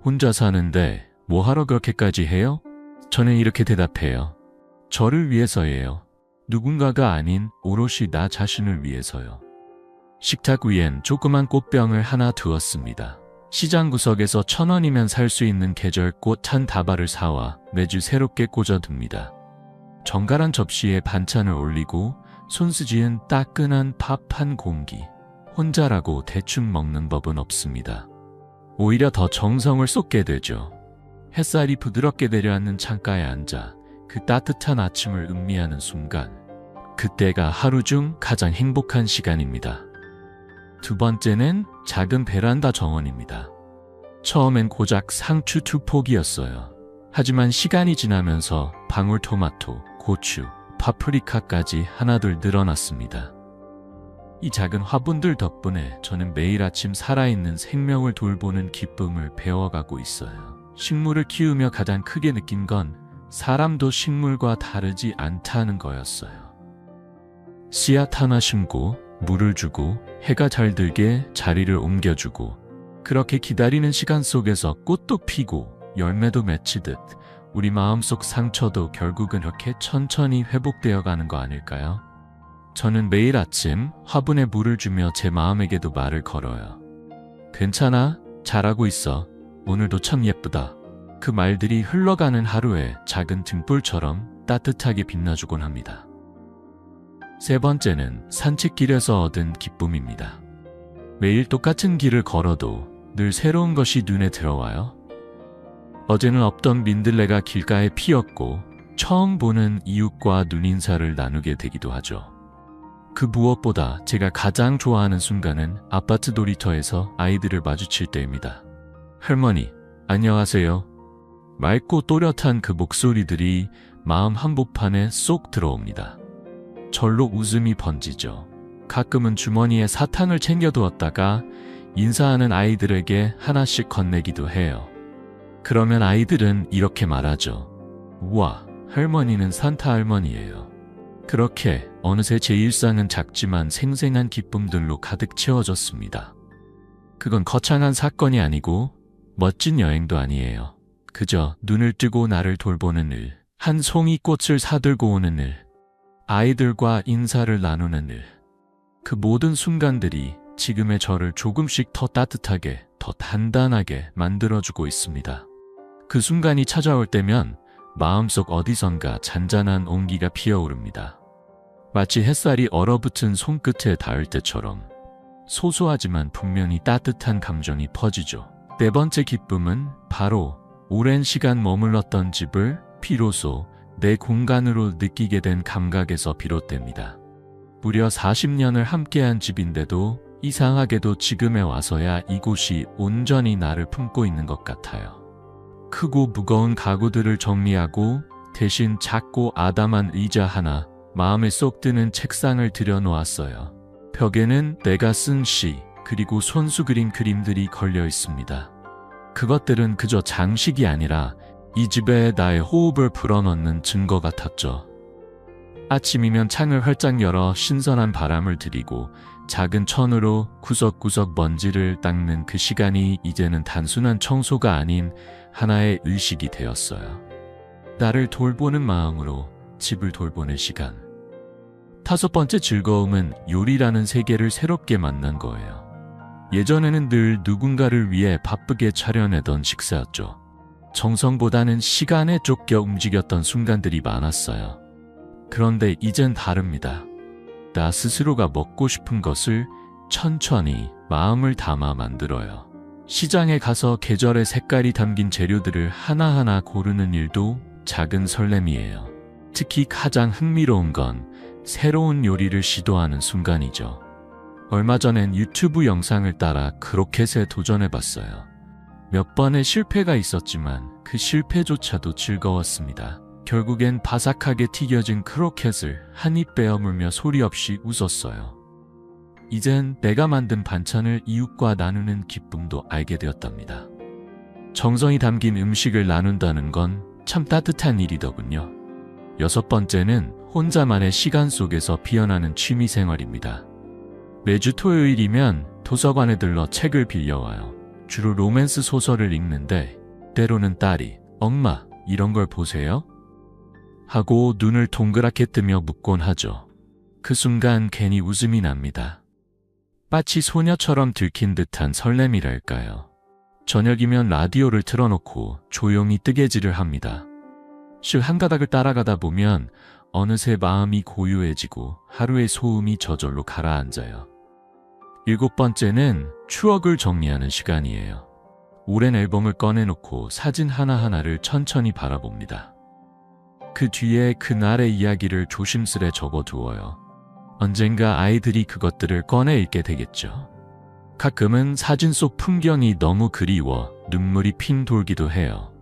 [SPEAKER 1] 혼자 사는데 뭐하러 그렇게까지 해요? 저는 이렇게 대답해요. 저를 위해서예요. 누군가가 아닌 오롯이 나 자신을 위해서요. 식탁 위엔 조그만 꽃병을 하나 두었습니다. 시장 구석에서 1,000원이면 살 수 있는 계절꽃 한 다발을 사와 매주 새롭게 꽂아둡니다. 정갈한 접시에 반찬을 올리고 손수지은 따끈한 밥 한 공기. 혼자라고 대충 먹는 법은 없습니다. 오히려 더 정성을 쏟게 되죠. 햇살이 부드럽게 내려앉는 창가에 앉아 그 따뜻한 아침을 음미하는 순간 그때가 하루 중 가장 행복한 시간입니다. 두 번째는 작은 베란다 정원입니다. 처음엔 고작 상추 2폭이었어요. 하지만 시간이 지나면서 방울토마토, 고추, 파프리카까지 하나둘 늘어났습니다. 이 작은 화분들 덕분에 저는 매일 아침 살아있는 생명을 돌보는 기쁨을 배워가고 있어요. 식물을 키우며 가장 크게 느낀 건 사람도 식물과 다르지 않다는 거였어요. 씨앗 하나 심고 물을 주고 해가 잘 들게 자리를 옮겨주고 그렇게 기다리는 시간 속에서 꽃도 피고 열매도 맺히듯 우리 마음속 상처도 결국은 이렇게 천천히 회복되어 가는 거 아닐까요? 저는 매일 아침 화분에 물을 주며 제 마음에게도 말을 걸어요. 괜찮아, 잘하고 있어. 오늘도 참 예쁘다. 그 말들이 흘러가는 하루에 작은 등불처럼 따뜻하게 빛나주곤 합니다. 세 번째는 산책길에서 얻은 기쁨입니다. 매일 똑같은 길을 걸어도 늘 새로운 것이 눈에 들어와요. 어제는 없던 민들레가 길가에 피었고 처음 보는 이웃과 눈인사를 나누게 되기도 하죠. 그 무엇보다 제가 가장 좋아하는 순간은 아파트 놀이터에서 아이들을 마주칠 때입니다. 할머니, 안녕하세요. 맑고 또렷한 그 목소리들이 마음 한복판에 쏙 들어옵니다. 절로 웃음이 번지죠. 가끔은 주머니에 사탕을 챙겨두었다가 인사하는 아이들에게 하나씩 건네기도 해요. 그러면 아이들은 이렇게 말하죠. 우와, 할머니는 산타 할머니예요. 그렇게 어느새 제 일상은 작지만 생생한 기쁨들로 가득 채워졌습니다. 그건 거창한 사건이 아니고 멋진 여행도 아니에요. 그저 눈을 뜨고 나를 돌보는 일, 한 송이 꽃을 사들고 오는 일, 아이들과 인사를 나누는 일. 그 모든 순간들이 지금의 저를 조금씩 더 따뜻하게, 더 단단하게 만들어주고 있습니다. 그 순간이 찾아올 때면 마음속 어디선가 잔잔한 온기가 피어오릅니다. 마치 햇살이 얼어붙은 손끝에 닿을 때처럼 소소하지만 분명히 따뜻한 감정이 퍼지죠. 네 번째 기쁨은 바로 오랜 시간 머물렀던 집을 비로소 내 공간으로 느끼게 된 감각에서 비롯됩니다. 무려 40년을 함께한 집인데도 이상하게도 지금에 와서야 이곳이 온전히 나를 품고 있는 것 같아요. 크고 무거운 가구들을 정리하고 대신 작고 아담한 의자 하나, 마음에 쏙 드는 책상을 들여놓았어요. 벽에는 내가 쓴 시, 그리고 손수 그린 그림들이 걸려 있습니다. 그것들은 그저 장식이 아니라 이 집에 나의 호흡을 불어넣는 증거 같았죠. 아침이면 창을 활짝 열어 신선한 바람을 들이고 작은 천으로 구석구석 먼지를 닦는 그 시간이 이제는 단순한 청소가 아닌 하나의 의식이 되었어요. 나를 돌보는 마음으로 집을 돌보는 시간. 다섯 번째 즐거움은 요리라는 세계를 새롭게 만난 거예요. 예전에는 늘 누군가를 위해 바쁘게 차려내던 식사였죠. 정성보다는 시간에 쫓겨 움직였던 순간들이 많았어요. 그런데 이젠 다릅니다. 나 스스로가 먹고 싶은 것을 천천히 마음을 담아 만들어요. 시장에 가서 계절의 색깔이 담긴 재료들을 하나하나 고르는 일도 작은 설렘이에요. 특히 가장 흥미로운 건 새로운 요리를 시도하는 순간이죠. 얼마 전엔 유튜브 영상을 따라 크로켓에 도전해봤어요. 몇 번의 실패가 있었지만 그 실패조차도 즐거웠습니다. 결국엔 바삭하게 튀겨진 크로켓을 한 입 베어물며 소리 없이 웃었어요. 이젠 내가 만든 반찬을 이웃과 나누는 기쁨도 알게 되었답니다. 정성이 담긴 음식을 나눈다는 건 참 따뜻한 일이더군요. 여섯 번째는 혼자만의 시간 속에서 피어나는 취미생활입니다. 매주 토요일이면 도서관에 들러 책을 빌려와요. 주로 로맨스 소설을 읽는데 때로는 딸이 "엄마, 이런 걸 보세요?" 하고 눈을 동그랗게 뜨며 묻곤 하죠. 그 순간 괜히 웃음이 납니다. 마치 소녀처럼 들킨 듯한 설렘이랄까요. 저녁이면 라디오를 틀어놓고 조용히 뜨개질을 합니다. 실 한 가닥을 따라가다 보면 어느새 마음이 고요해지고 하루의 소음이 저절로 가라앉아요. 일곱 번째는 추억을 정리하는 시간이에요. 오랜 앨범을 꺼내놓고 사진 하나하나를 천천히 바라봅니다. 그 뒤에 그날의 이야기를 조심스레 적어두어요. 언젠가 아이들이 그것들을 꺼내 읽게 되겠죠. 가끔은 사진 속 풍경이 너무 그리워 눈물이 핑 돌기도 해요.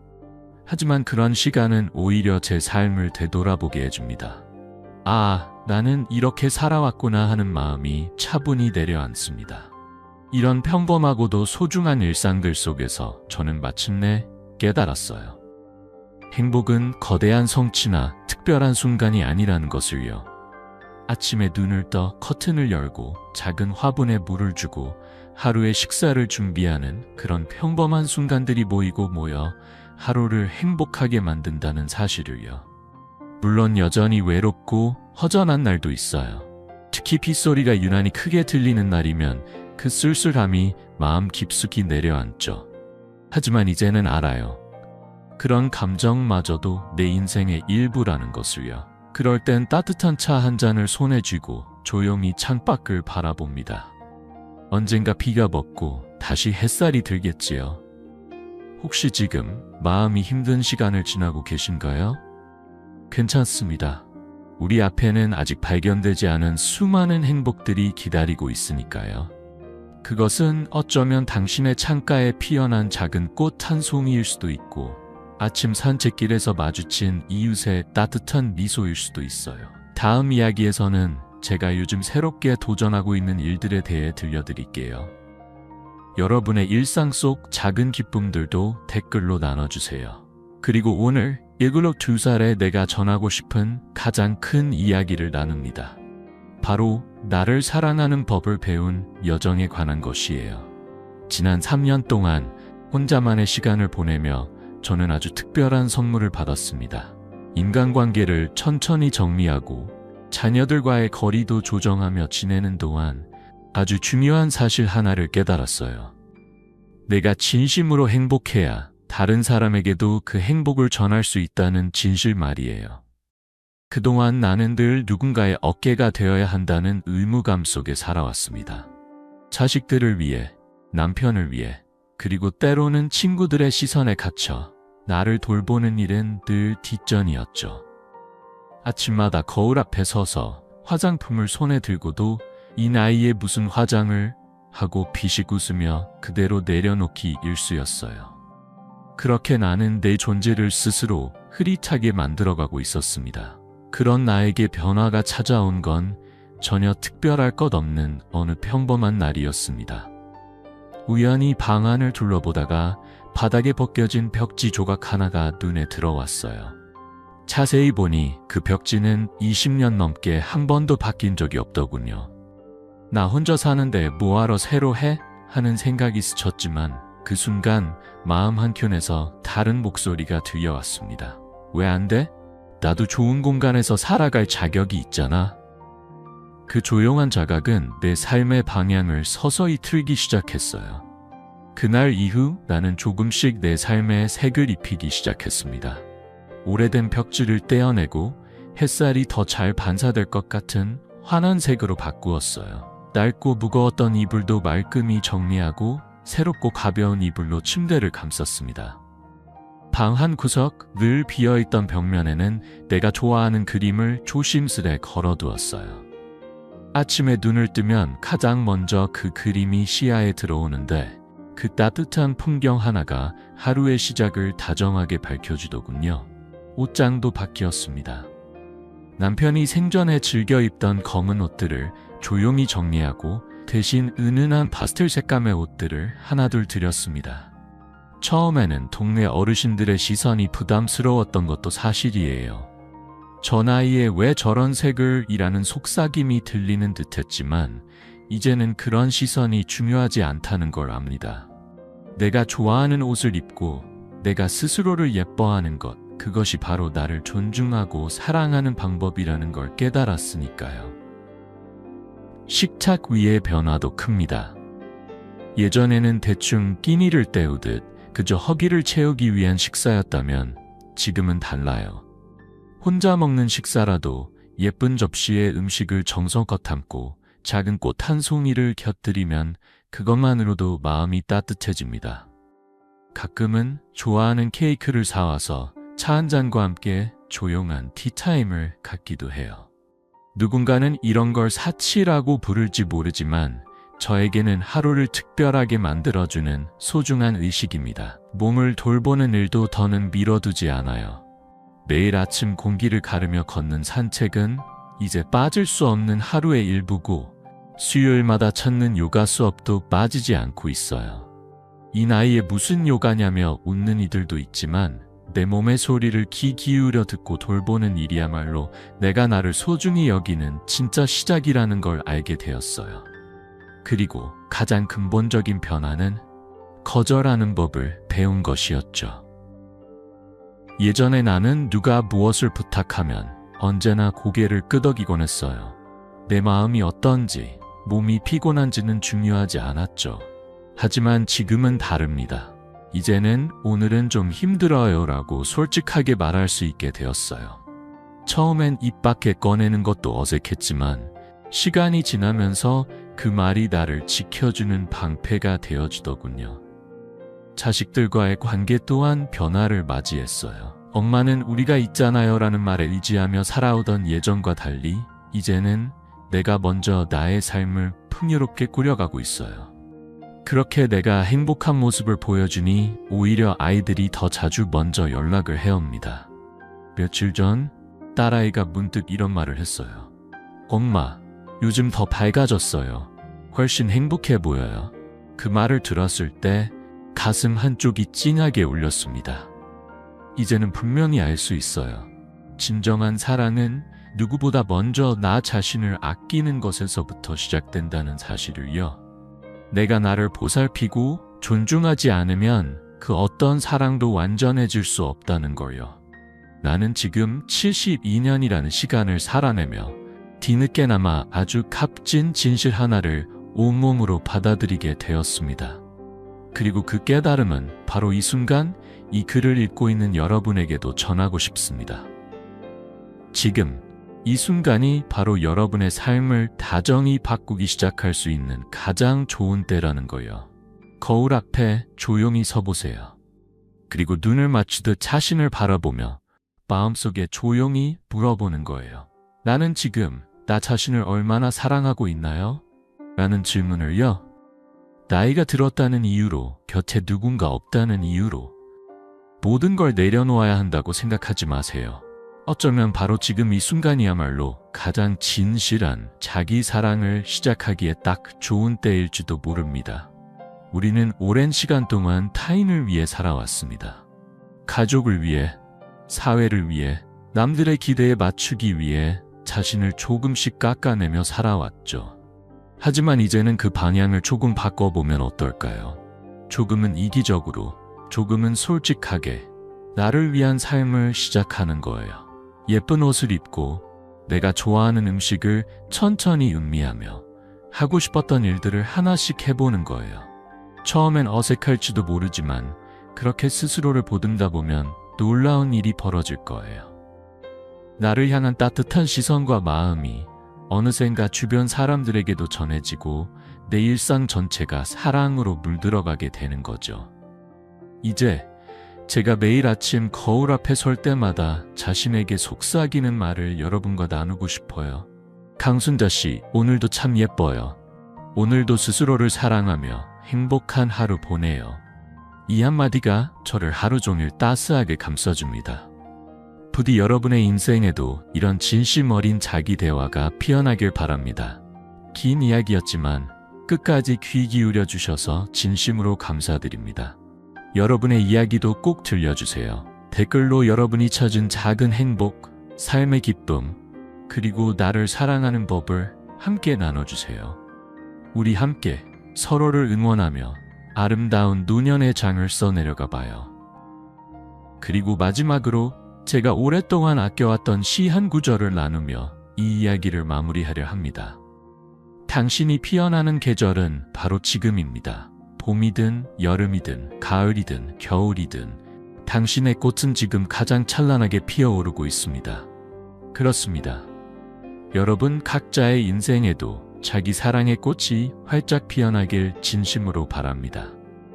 [SPEAKER 1] 하지만 그런 시간은 오히려 제 삶을 되돌아보게 해줍니다. 아, 나는 이렇게 살아왔구나 하는 마음이 차분히 내려앉습니다. 이런 평범하고도 소중한 일상들 속에서 저는 마침내 깨달았어요. 행복은 거대한 성취나 특별한 순간이 아니라는 것을요. 아침에 눈을 떠 커튼을 열고 작은 화분에 물을 주고 하루의 식사를 준비하는 그런 평범한 순간들이 모이고 모여 하루를 행복하게 만든다는 사실을요. 물론 여전히 외롭고 허전한 날도 있어요. 특히 빗소리가 유난히 크게 들리는 날이면 그 쓸쓸함이 마음 깊숙이 내려앉죠. 하지만 이제는 알아요. 그런 감정마저도 내 인생의 일부라는 것을요. 그럴 땐 따뜻한 차 한 잔을 손에 쥐고 조용히 창밖을 바라봅니다. 언젠가 비가 먹고 다시 햇살이 들겠지요. 혹시 지금 마음이 힘든 시간을 지나고 계신가요? 괜찮습니다. 우리 앞에는 아직 발견되지 않은 수많은 행복들이 기다리고 있으니까요. 그것은 어쩌면 당신의 창가에 피어난 작은 꽃 한 송이일 수도 있고 아침 산책길에서 마주친 이웃의 따뜻한 미소일 수도 있어요. 다음 이야기에서는 제가 요즘 새롭게 도전하고 있는 일들에 대해 들려드릴게요. 여러분의 일상 속 작은 기쁨들도 댓글로 나눠주세요. 그리고 오늘 72살의 내가 전하고 싶은 가장 큰 이야기를 나눕니다. 바로 나를 사랑하는 법을 배운 여정에 관한 것이에요. 지난 3년 동안 혼자만의 시간을 보내며 저는 아주 특별한 선물을 받았습니다. 인간관계를 천천히 정리하고 자녀들과의 거리도 조정하며 지내는 동안 아주 중요한 사실 하나를 깨달았어요. 내가 진심으로 행복해야 다른 사람에게도 그 행복을 전할 수 있다는 진실 말이에요. 그동안 나는 늘 누군가의 어깨가 되어야 한다는 의무감 속에 살아왔습니다. 자식들을 위해, 남편을 위해, 그리고 때로는 친구들의 시선에 갇혀 나를 돌보는 일은 늘 뒷전이었죠. 아침마다 거울 앞에 서서 화장품을 손에 들고도 이 나이에 무슨 화장을 하고 비식 웃으며 그대로 내려놓기 일쑤였어요. 그렇게 나는 내 존재를 스스로 흐릿하게 만들어가고 있었습니다. 그런 나에게 변화가 찾아온 건 전혀 특별할 것 없는 어느 평범한 날이었습니다. 우연히 방 안을 둘러보다가 바닥에 벗겨진 벽지 조각 하나가 눈에 들어왔어요. 자세히 보니 그 벽지는 20년 넘게 한 번도 바뀐 적이 없더군요. 나 혼자 사는데 뭐하러 새로 해? 하는 생각이 스쳤지만 그 순간 마음 한켠에서 다른 목소리가 들려왔습니다. 왜 안 돼? 나도 좋은 공간에서 살아갈 자격이 있잖아. 그 조용한 자각은 내 삶의 방향을 서서히 틀기 시작했어요. 그날 이후 나는 조금씩 내 삶에 색을 입히기 시작했습니다. 오래된 벽지를 떼어내고 햇살이 더 잘 반사될 것 같은 환한 색으로 바꾸었어요. 낡고 무거웠던 이불도 말끔히 정리하고 새롭고 가벼운 이불로 침대를 감쌌습니다. 방 한 구석 늘 비어있던 벽면에는 내가 좋아하는 그림을 조심스레 걸어두었어요. 아침에 눈을 뜨면 가장 먼저 그 그림이 시야에 들어오는데 그 따뜻한 풍경 하나가 하루의 시작을 다정하게 밝혀주더군요. 옷장도 바뀌었습니다. 남편이 생전에 즐겨 입던 검은 옷들을 조용히 정리하고 대신 은은한 파스텔 색감의 옷들을 하나둘 들였습니다. 처음에는 동네 어르신들의 시선이 부담스러웠던 것도 사실이에요. 저 나이에 왜 저런 색을 이라는 속삭임이 들리는 듯했지만 이제는 그런 시선이 중요하지 않다는 걸 압니다. 내가 좋아하는 옷을 입고 내가 스스로를 예뻐하는 것, 그것이 바로 나를 존중하고 사랑하는 방법이라는 걸 깨달았으니까요. 식탁 위의 변화도 큽니다. 예전에는 대충 끼니를 때우듯 그저 허기를 채우기 위한 식사였다면 지금은 달라요. 혼자 먹는 식사라도 예쁜 접시에 음식을 정성껏 담고 작은 꽃 한 송이를 곁들이면 그것만으로도 마음이 따뜻해집니다. 가끔은 좋아하는 케이크를 사와서 차 한 잔과 함께 조용한 티타임을 갖기도 해요. 누군가는 이런 걸 사치라고 부를지 모르지만 저에게는 하루를 특별하게 만들어주는 소중한 의식입니다. 몸을 돌보는 일도 더는 미뤄두지 않아요. 매일 아침 공기를 가르며 걷는 산책은 이제 빠질 수 없는 하루의 일부고 수요일마다 찾는 요가 수업도 빠지지 않고 있어요. 이 나이에 무슨 요가냐며 웃는 이들도 있지만 내 몸의 소리를 귀 기울여 듣고 돌보는 일이야말로 내가 나를 소중히 여기는 진짜 시작이라는 걸 알게 되었어요. 그리고 가장 근본적인 변화는 거절하는 법을 배운 것이었죠. 예전에 나는 누가 무엇을 부탁하면 언제나 고개를 끄덕이곤 했어요. 내 마음이 어떤지, 몸이 피곤한지는 중요하지 않았죠. 하지만 지금은 다릅니다. 이제는 오늘은 좀 힘들어요 라고 솔직하게 말할 수 있게 되었어요. 처음엔 입 밖에 꺼내는 것도 어색했지만 시간이 지나면서 그 말이 나를 지켜주는 방패가 되어주더군요. 자식들과의 관계 또한 변화를 맞이했어요. 엄마는 우리가 있잖아요 라는 말에 의지하며 살아오던 예전과 달리 이제는 내가 먼저 나의 삶을 풍요롭게 꾸려가고 있어요. 그렇게 내가 행복한 모습을 보여주니 오히려 아이들이 더 자주 먼저 연락을 해옵니다. 며칠 전 딸아이가 문득 이런 말을 했어요. 엄마, 요즘 더 밝아졌어요. 훨씬 행복해 보여요. 그 말을 들었을 때 가슴 한쪽이 찡하게 울렸습니다. 이제는 분명히 알 수 있어요. 진정한 사랑은 누구보다 먼저 나 자신을 아끼는 것에서부터 시작된다는 사실을요. 내가 나를 보살피고 존중하지 않으면 그 어떤 사랑도 완전해질 수 없다는 걸요. 나는 지금 72년이라는 시간을 살아내며 뒤늦게나마 아주 값진 진실 하나를 온몸으로 받아들이게 되었습니다. 그리고 그 깨달음은 바로 이 순간 이 글을 읽고 있는 여러분에게도 전하고 싶습니다. 지금 이 순간이 바로 여러분의 삶을 다정히 바꾸기 시작할 수 있는 가장 좋은 때라는 거예요. 거울 앞에 조용히 서보세요. 그리고 눈을 맞추듯 자신을 바라보며 마음속에 조용히 물어보는 거예요. 나는 지금 나 자신을 얼마나 사랑하고 있나요? 라는 질문을요. 나이가 들었다는 이유로, 곁에 누군가 없다는 이유로 모든 걸 내려놓아야 한다고 생각하지 마세요. 어쩌면 바로 지금 이 순간이야말로 가장 진실한 자기 사랑을 시작하기에 딱 좋은 때일지도 모릅니다. 우리는 오랜 시간 동안 타인을 위해 살아왔습니다. 가족을 위해, 사회를 위해, 남들의 기대에 맞추기 위해 자신을 조금씩 깎아내며 살아왔죠. 하지만 이제는 그 방향을 조금 바꿔보면 어떨까요? 조금은 이기적으로, 조금은 솔직하게 나를 위한 삶을 시작하는 거예요. 예쁜 옷을 입고 내가 좋아하는 음식을 천천히 음미하며 하고 싶었던 일들을 하나씩 해보는 거예요. 처음엔 어색할지도 모르지만 그렇게 스스로를 보듬다 보면 놀라운 일이 벌어질 거예요. 나를 향한 따뜻한 시선과 마음이 어느샌가 주변 사람들에게도 전해지고 내 일상 전체가 사랑으로 물들어가게 되는 거죠. 이제 제가 매일 아침 거울 앞에 설 때마다 자신에게 속삭이는 말을 여러분과 나누고 싶어요. 강순자 씨, 오늘도 참 예뻐요. 오늘도 스스로를 사랑하며 행복한 하루 보내요. 이 한마디가 저를 하루 종일 따스하게 감싸줍니다. 부디 여러분의 인생에도 이런 진심 어린 자기 대화가 피어나길 바랍니다. 긴 이야기였지만 끝까지 귀 기울여 주셔서 진심으로 감사드립니다. 여러분의 이야기도 꼭 들려주세요. 댓글로 여러분이 찾은 작은 행복, 삶의 기쁨, 그리고 나를 사랑하는 법을 함께 나눠주세요. 우리 함께 서로를 응원하며 아름다운 노년의 장을 써내려가 봐요. 그리고 마지막으로 제가 오랫동안 아껴왔던 시 한 구절을 나누며 이 이야기를 마무리하려 합니다. 당신이 피어나는 계절은 바로 지금입니다. 봄이든 여름이든 가을이든 겨울이든 당신의 꽃은 지금 가장 찬란하게 피어오르고 있습니다. 그렇습니다. 여러분 각자의 인생에도 자기 사랑의 꽃이 활짝 피어나길 진심으로 바랍니다.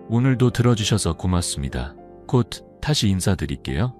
[SPEAKER 1] 오늘도 들어주셔서 고맙습니다. 곧 다시 인사드릴게요.